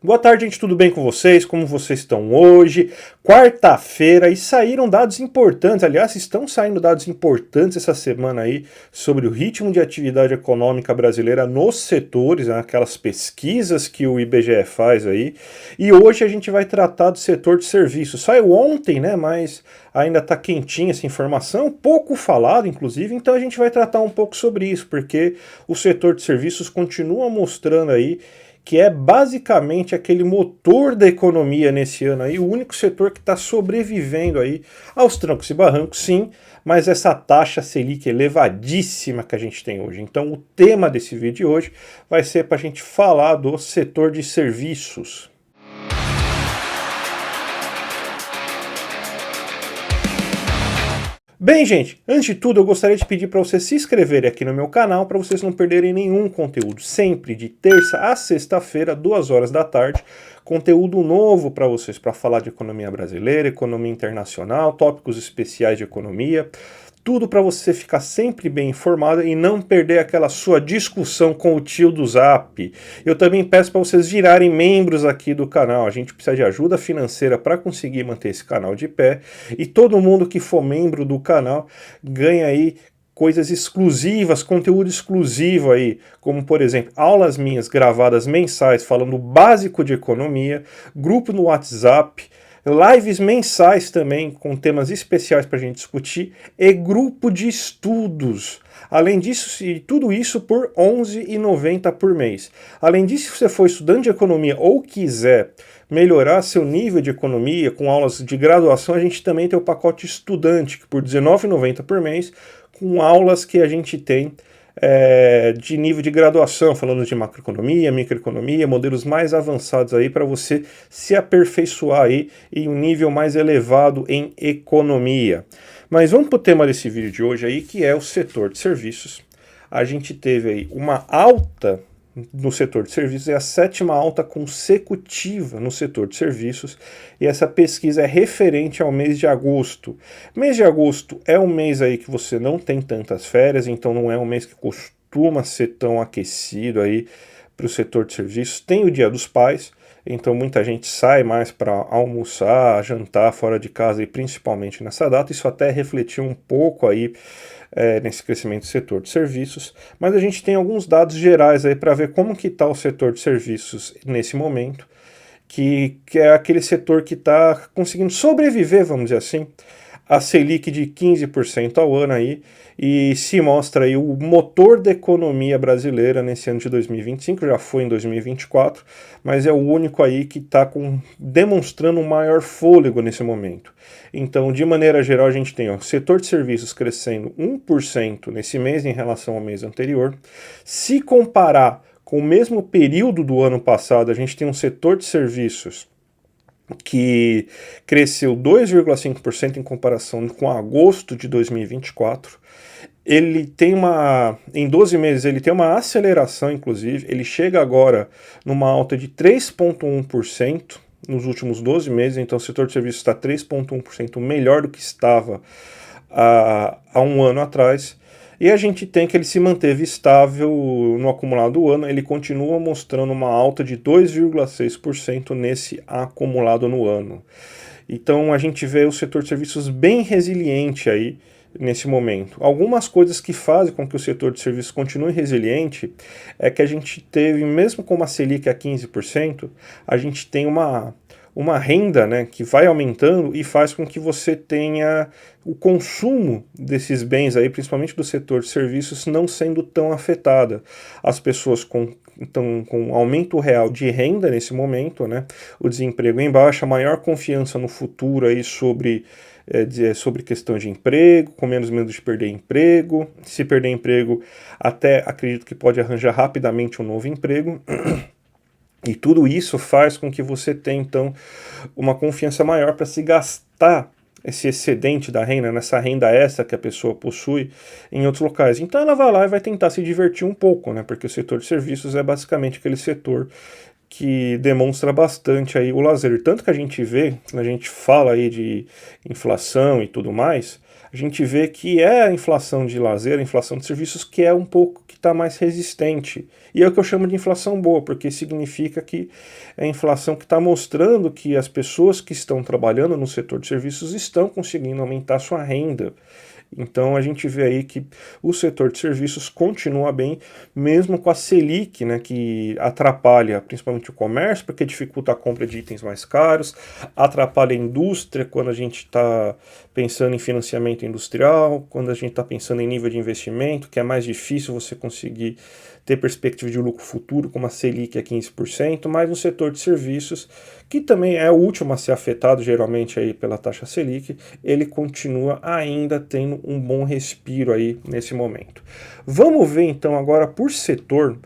Boa tarde, gente, tudo bem com vocês? Como vocês estão hoje? Quarta-feira e saíram dados importantes, aliás, estão saindo dados importantes essa semana aí sobre o ritmo de atividade econômica brasileira nos setores, né, aquelas pesquisas que o IBGE faz aí. E hoje a gente vai tratar do setor de serviços. Saiu ontem, né, mas ainda está quentinha essa informação, pouco falado, inclusive, então a gente vai tratar um pouco sobre isso, porque o setor de serviços continua mostrando aí que é basicamente aquele motor da economia nesse ano aí, o único setor que está sobrevivendo aí aos trancos e barrancos, sim, mas essa taxa Selic elevadíssima que a gente tem hoje. Então o tema desse vídeo de hoje vai ser para a gente falar do setor de serviços. Bem, gente, antes de tudo eu gostaria de pedir para vocês se inscreverem aqui no meu canal para vocês não perderem nenhum conteúdo. Sempre de terça a sexta-feira, 2 horas da tarde, conteúdo novo para vocês, para falar de economia brasileira, economia internacional, tópicos especiais de economia. Tudo para você ficar sempre bem informado e não perder aquela sua discussão com o tio do Zap. Eu também peço para vocês virarem membros aqui do canal. A gente precisa de ajuda financeira para conseguir manter esse canal de pé. E todo mundo que for membro do canal ganha aí coisas exclusivas, conteúdo exclusivo aí, como por exemplo, aulas minhas gravadas mensais falando básico de economia, grupo no WhatsApp, lives mensais também com temas especiais para a gente discutir e grupo de estudos. Além disso, e tudo isso por R$ 11,90 por mês. Além disso, se você for estudante de economia ou quiser melhorar seu nível de economia com aulas de graduação, a gente também tem o pacote estudante, que por R$ 19,90 por mês, com aulas que a gente tem de nível de graduação, falando de macroeconomia, microeconomia, modelos mais avançados aí para você se aperfeiçoar aí em um nível mais elevado em economia. Mas vamos para o tema desse vídeo de hoje aí, que é o setor de serviços. A gente teve aí uma alta no setor de serviços, é a 7ª alta consecutiva no setor de serviços, e essa pesquisa é referente ao mês de agosto. Mês de agosto é um mês aí que você não tem tantas férias, então não é um mês que costuma ser tão aquecido aí para o setor de serviços. Tem o Dia dos Pais, então muita gente sai mais para almoçar, jantar fora de casa, e principalmente nessa data. Isso até refletiu um pouco aí nesse crescimento do setor de serviços, mas a gente tem alguns dados gerais aí para ver como que está o setor de serviços nesse momento, que é aquele setor que está conseguindo sobreviver, vamos dizer assim, a Selic de 15% ao ano aí, e se mostra aí o motor da economia brasileira nesse ano de 2025, já foi em 2024, mas é o único aí que está demonstrando um maior fôlego nesse momento. Então, de maneira geral, a gente tem o setor de serviços crescendo 1% nesse mês em relação ao mês anterior. Se comparar com o mesmo período do ano passado, a gente tem um setor de serviços que cresceu 2,5% em comparação com agosto de 2024. Ele tem em 12 meses, ele tem uma aceleração, inclusive, ele chega agora numa alta de 3,1% nos últimos 12 meses, então o setor de serviços está 3,1% melhor do que estava há um ano atrás. E a gente tem que ele se manteve estável no acumulado do ano, ele continua mostrando uma alta de 2,6% nesse acumulado no ano. Então a gente vê o setor de serviços bem resiliente aí nesse momento. Algumas coisas que fazem com que o setor de serviços continue resiliente é que a gente teve, mesmo com uma Selic a 15%, a gente tem uma renda, né, que vai aumentando e faz com que você tenha o consumo desses bens aí, principalmente do setor de serviços, não sendo tão afetada. As pessoas estão com aumento real de renda nesse momento, né, o desemprego em baixa, maior confiança no futuro aí sobre questão de emprego, com menos medo de perder emprego. Se perder emprego, até acredito que pode arranjar rapidamente um novo emprego. E tudo isso faz com que você tenha, então, uma confiança maior para se gastar esse excedente da renda, nessa renda extra que a pessoa possui em outros locais. Então ela vai lá e vai tentar se divertir um pouco, né? Porque o setor de serviços é basicamente aquele setor que demonstra bastante aí o lazer. Tanto que a gente vê, quando a gente fala aí de inflação e tudo mais, a gente vê que é a inflação de lazer, a inflação de serviços que é um pouco que está mais resistente. E é o que eu chamo de inflação boa, porque significa que é a inflação que está mostrando que as pessoas que estão trabalhando no setor de serviços estão conseguindo aumentar sua renda. Então a gente vê aí que o setor de serviços continua bem, mesmo com a Selic, né, que atrapalha principalmente o comércio, porque dificulta a compra de itens mais caros, atrapalha a indústria quando a gente está pensando em financiamento industrial, quando a gente está pensando em nível de investimento, que é mais difícil você conseguir ter perspectiva de lucro futuro, como a Selic é 15%, mas no setor de serviços, que também é o último a ser afetado geralmente aí pela taxa Selic, ele continua ainda tendo um bom respiro aí nesse momento. Vamos ver então agora por setor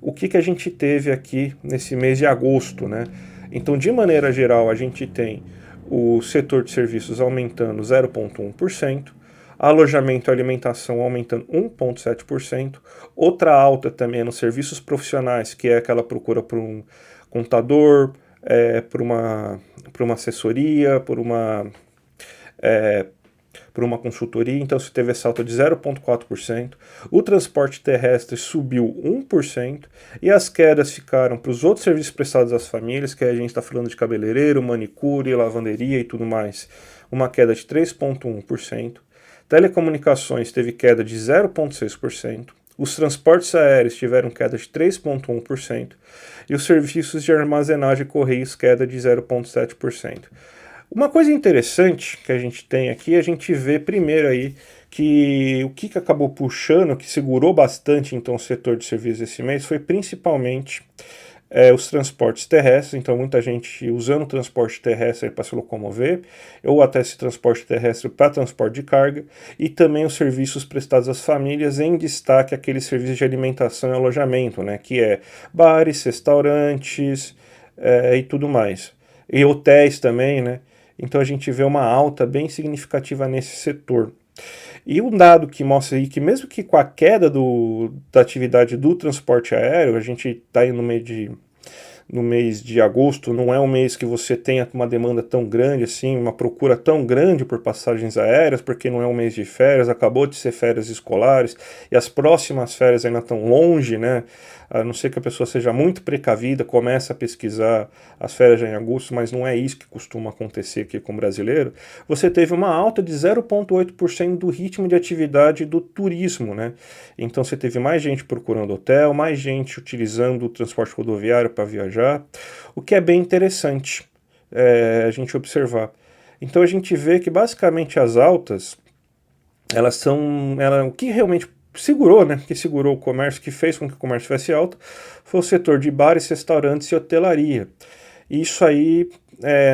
o que a gente teve aqui nesse mês de agosto, né? Então, de maneira geral, a gente tem o setor de serviços aumentando 0,1%, alojamento e alimentação aumentando 1,7%, outra alta também é nos serviços profissionais, que é aquela procura por um contador, por uma assessoria, por uma consultoria, então você teve essa alta de 0,4%, o transporte terrestre subiu 1%, e as quedas ficaram para os outros serviços prestados às famílias, que a gente está falando de cabeleireiro, manicure, lavanderia e tudo mais, uma queda de 3,1%, telecomunicações teve queda de 0,6%, os transportes aéreos tiveram queda de 3,1%, e os serviços de armazenagem e correios queda de 0,7%. Uma coisa interessante que a gente tem aqui, a gente vê primeiro aí que o que acabou puxando, que segurou bastante então o setor de serviços esse mês, foi principalmente os transportes terrestres, então muita gente usando o transporte terrestre para se locomover, ou até esse transporte terrestre para transporte de carga, e também os serviços prestados às famílias, em destaque aqueles serviços de alimentação e alojamento, né, que é bares, restaurantes e tudo mais, e hotéis também, né. Então a gente vê uma alta bem significativa nesse setor. E um dado que mostra aí que mesmo que com a queda da atividade do transporte aéreo, a gente está aí no mês de agosto, não é um mês que você tenha uma demanda tão grande assim, uma procura tão grande por passagens aéreas, porque não é um mês de férias, acabou de ser férias escolares, e as próximas férias ainda estão longe, né? A não ser que a pessoa seja muito precavida, comece a pesquisar as férias já em agosto, mas não é isso que costuma acontecer aqui com o brasileiro. Você teve uma alta de 0,8% do ritmo de atividade do turismo, né? Então você teve mais gente procurando hotel, mais gente utilizando o transporte rodoviário para viajar, o que é bem interessante a gente observar. Então a gente vê que basicamente as altas, o que realmente segurou, né, que segurou o comércio, que fez com que o comércio tivesse alta, foi o setor de bares, restaurantes e hotelaria. Isso aí,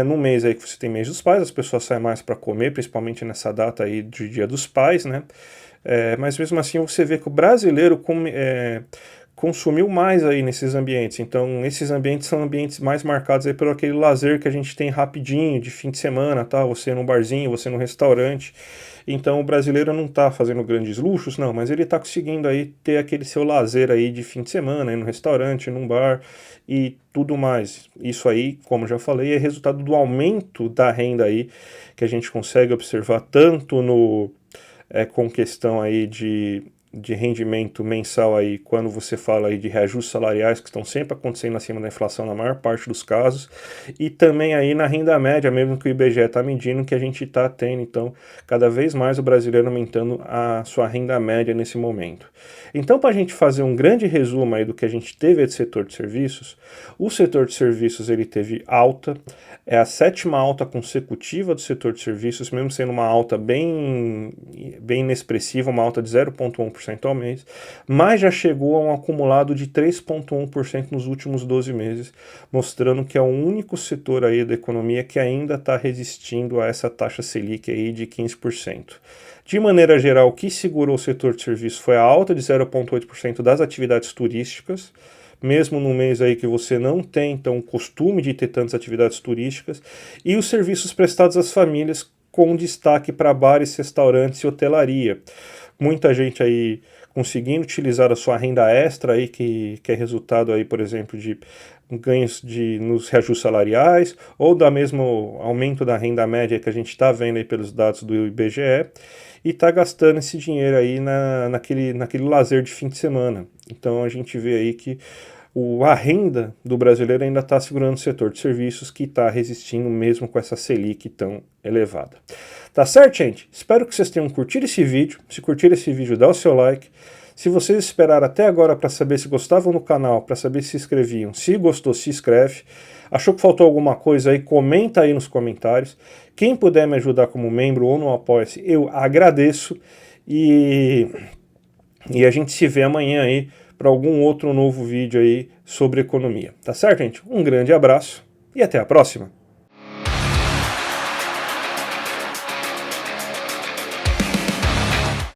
no mês aí que você tem mês dos pais, as pessoas saem mais para comer, principalmente nessa data aí de Dia dos Pais, né, mas mesmo assim você vê que o brasileiro consumiu mais aí nesses ambientes. Então, esses ambientes são ambientes mais marcados aí pelo aquele lazer que a gente tem rapidinho, de fim de semana, tá? Você num barzinho, você num restaurante. Então, o brasileiro não está fazendo grandes luxos, não, mas ele está conseguindo aí ter aquele seu lazer aí de fim de semana, aí no restaurante, num bar e tudo mais. Isso aí, como já falei, é resultado do aumento da renda aí que a gente consegue observar tanto com questão aí de rendimento mensal aí, quando você fala aí de reajustes salariais que estão sempre acontecendo acima da inflação na maior parte dos casos, e também aí na renda média, mesmo que o IBGE está medindo, que a gente está tendo, então, cada vez mais o brasileiro aumentando a sua renda média nesse momento. Então, para a gente fazer um grande resumo aí do que a gente teve de setor de serviços, o setor de serviços ele teve alta, é a 7ª alta consecutiva do setor de serviços, mesmo sendo uma alta bem inexpressiva, uma alta de 0,1% ao mês, mas já chegou a um acumulado de 3,1% nos últimos 12 meses, mostrando que é o único setor aí da economia que ainda está resistindo a essa taxa Selic aí de 15%. De maneira geral, o que segurou o setor de serviços foi a alta de 0,8% das atividades turísticas, mesmo no mês aí que você não tem então o costume de ter tantas atividades turísticas, e os serviços prestados às famílias com destaque para bares, restaurantes e hotelaria. Muita gente aí conseguindo utilizar a sua renda extra aí, que é resultado aí, por exemplo, de ganhos nos reajustes salariais, ou da mesmo aumento da renda média que a gente está vendo aí pelos dados do IBGE, e está gastando esse dinheiro aí naquele lazer de fim de semana. Então a gente vê aí que a renda do brasileiro ainda está segurando o setor de serviços, que está resistindo mesmo com essa Selic tão elevada. Tá certo, gente? Espero que vocês tenham curtido esse vídeo. Se curtiram esse vídeo, dá o seu like. Se vocês esperaram até agora para saber se gostavam do canal, para saber se se inscreviam, se gostou, se inscreve. Achou que faltou alguma coisa aí, comenta aí nos comentários. Quem puder me ajudar como membro ou no Apoia-se, eu agradeço. E a gente se vê amanhã aí para algum outro novo vídeo aí sobre economia. Tá certo, gente? Um grande abraço e até a próxima!